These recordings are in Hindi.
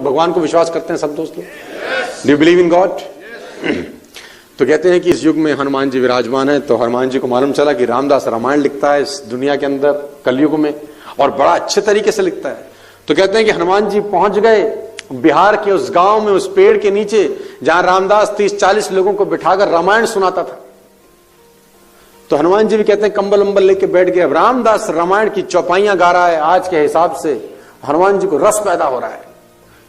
भगवान को विश्वास करते हैं सब दोस्त लोग? Do you believe in God? तो कहते हैं कि इस युग में हनुमान जी विराजमान है। तो हनुमान जी को मालूम चला कि रामदास रामायण लिखता है इस दुनिया के अंदर कलयुग में, और बड़ा अच्छे तरीके से लिखता है। तो कहते हैं कि हनुमान जी पहुंच गए बिहार के उस गांव में, उस पेड़ के नीचे जहां रामदास 30-40 लोगों को बिठाकर रामायण सुनाता था। तो हनुमान जी भी कहते हैं कंबल अंबल लेके बैठ गए। अब रामदास रामायण की चौपाइयां गा रहा है। आज के हिसाब से हनुमान जी को रस पैदा हो रहा है,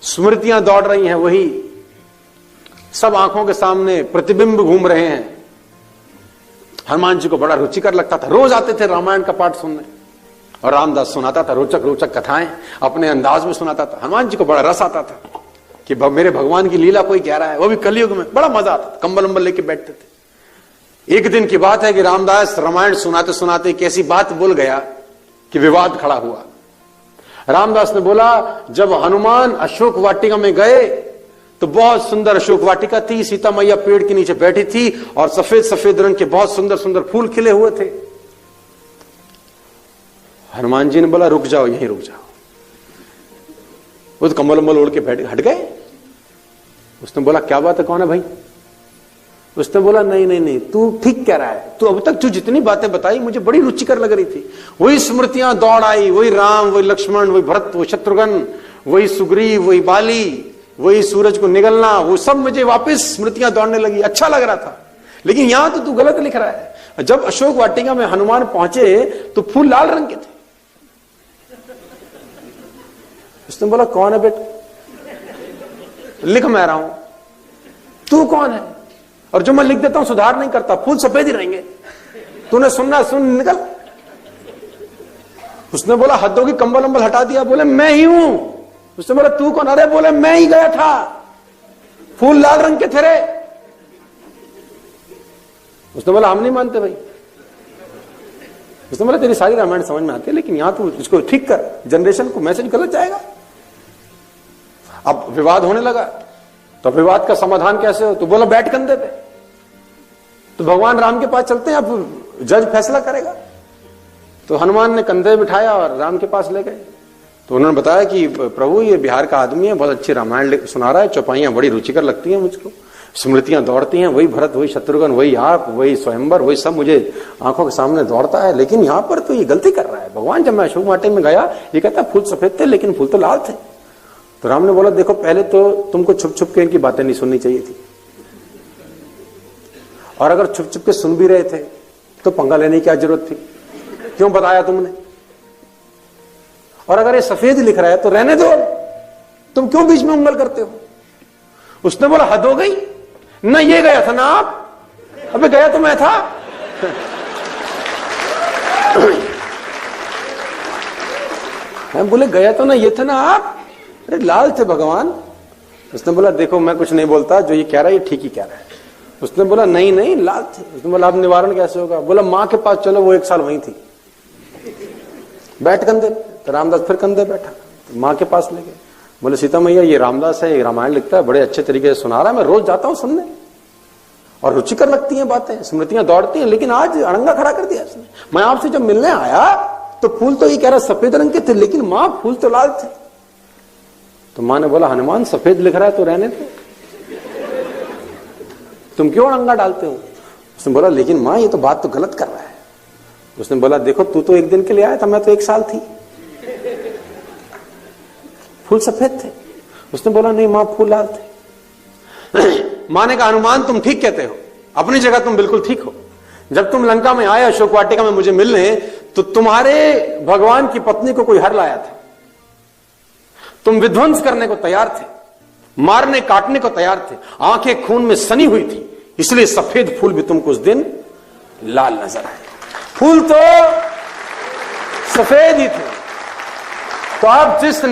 स्मृतियां दौड़ रही हैं, वही सब आंखों के सामने प्रतिबिंब घूम रहे हैं। हनुमान जी को बड़ा रुचिकर लगता था। रोज आते थे रामायण का पाठ सुनने, और रामदास सुनाता था रोचक रोचक कथाएं, अपने अंदाज में सुनाता था। हनुमान जी को बड़ा रस आता था कि मेरे भगवान की लीला कोई कह रहा है, वो भी कलयुग में। बड़ा मजा आता था, कंबल अंबल लेके बैठते थे। एक दिन की बात है कि रामदास रामायण सुनाते सुनाते एक ऐसी बात बोल गया कि विवाद खड़ा हुआ। रामदास ने बोला, जब हनुमान अशोक वाटिका में गए तो बहुत सुंदर अशोक वाटिका थी, सीता मैया पेड़ के नीचे बैठी थी, और सफेद सफेद रंग के बहुत सुंदर सुंदर फूल खिले हुए थे। हनुमान जी ने बोला, रुक जाओ, यहीं रुक जाओ। वो तो कंबल अंबल ओढ़ के बैठ हट गए। उसने बोला, क्या बात है, कौन है भाई? उसने बोला, नहीं नहीं नहीं, तू ठीक कह रहा है। तू अब तक जो जितनी बातें बताई मुझे बड़ी रुचिकर लग रही थी। वही स्मृतियां दौड़ आई, वही राम, वही लक्ष्मण, वही भरत, वही शत्रुघ्न, वही सुग्रीव, वही बाली, वही सूरज को निगलना, वो सब मुझे वापस स्मृतियां दौड़ने लगी। अच्छा लग रहा था, लेकिन यहां तो तू गलत लिख रहा है। जब अशोक वाटिका में हनुमान पहुंचे तो फूल लाल रंग के थे। उसने बोला, कौन है बेटा? लिख मैं रहा हूं, तू कौन है? और जो मैं लिख देता हूं सुधार नहीं करता, फूल सफेद ही रहेंगे। तूने सुनना, सुन, निकल। उसने बोला, हद होगी, कंबल अंबल हटा दिया। बोले, मैं ही हूं। उसने बोला, तू कौन? अरे बोले, मैं ही गया था, फूल लाल रंग के थे रे। उसने बोला, हम नहीं मानते भाई। उसने बोला, तेरी सारी रामायण समझ में आती है, लेकिन यहां तू इसको ठीक कर, जनरेशन को मैसेज गलत जाएगा। अब विवाद होने लगा, तो विवाद का समाधान कैसे हो? तो बोला, बैठ कंधे पे। तो भगवान राम के पास चलते हैं, अब जज फैसला करेगा। तो हनुमान ने कंधे बिठाया और राम के पास ले गए। तो उन्होंने बताया कि प्रभु, ये बिहार का आदमी है, बहुत अच्छी रामायण सुना रहा है, चौपाइयां बड़ी रुचिकर लगती हैं मुझको, स्मृतियां दौड़ती हैं, वही भरत, वही शत्रुघ्न, वही आप, वही स्वयंवर, वही सब मुझे आंखों के सामने दौड़ता है। लेकिन यहां पर तो ये गलती कर रहा है भगवान। जब मैं अशोक वाटिका में गया, ये कहता फूल सफेद थे, लेकिन फूल तो लाल थे। तो राम ने बोला, देखो, पहले तो तुमको छुप छुप के इनकी बातें नहीं सुननी चाहिए थी, और अगर छुप छुप के सुन भी रहे थे तो पंगा लेने की क्या जरूरत थी? क्यों बताया तुमने? और अगर ये सफेद लिख रहा है तो रहने दो, तुम क्यों बीच में उंगल करते हो? उसने बोला, हद हो गई ना, ये गया था ना आप? अबे गया तो मैं था। बोले, गया तो ना ये थे ना आप? अरे लाल थे भगवान। उसने बोला, देखो, मैं कुछ नहीं बोलता, जो ये कह रहा है ये ठीक ही कह रहा है। उसने बोला, नहीं नहीं, लाल थे। उसने बोला, अब निवारण कैसे होगा? बोला, मां के पास चलो, वो 1 साल वहीं थी। बैठ कंधे। तो रामदास फिर कंधे बैठा, तो मां के पास ले गए। बोले, सीता मैया, ये रामदास है, ये रामायण लिखता है, बड़े अच्छे तरीके से सुना रहा है, मैं रोज जाता हूं सुनने, और रुचिकर लगती हैं बातें, स्मृतियां दौड़ती हैं, लेकिन आज अड़ंगा खड़ा कर दिया इसने। मैं आपसे जब मिलने आया तो फूल तो ये कह रहा सफेद रंग के थे, लेकिन मां, फूल तो लाल थे। तो मां ने बोला, हनुमान सफेद लिख रहा है तो रहने दो, तुम क्यों अड़ंगा डालते हो? उसने बोला, लेकिन मां, ये तो बात तो गलत कर रहा है। उसने बोला, देखो, तू तो 1 दिन के लिए आया था, मैं तो 1 साल थी, फूल सफेद थे। उसने बोला, नहीं मां, फूल लाल थे। मां ने कहा, हनुमान, तुम ठीक कहते हो, अपनी जगह तुम बिल्कुल ठीक हो। जब तुम लंका में आए अशोक वाटिका में मुझे मिलने, तो तुम्हारे भगवान की पत्नी को कोई हर लाया था, तुम विध्वंस करने को तैयार थे, मारने काटने को तैयार थे, आंखें खून में सनी हुई थी, इसलिए सफेद फूल भी तुमको उस दिन लाल नजर आए। फूल तो सफेद ही थे। तो आप जिस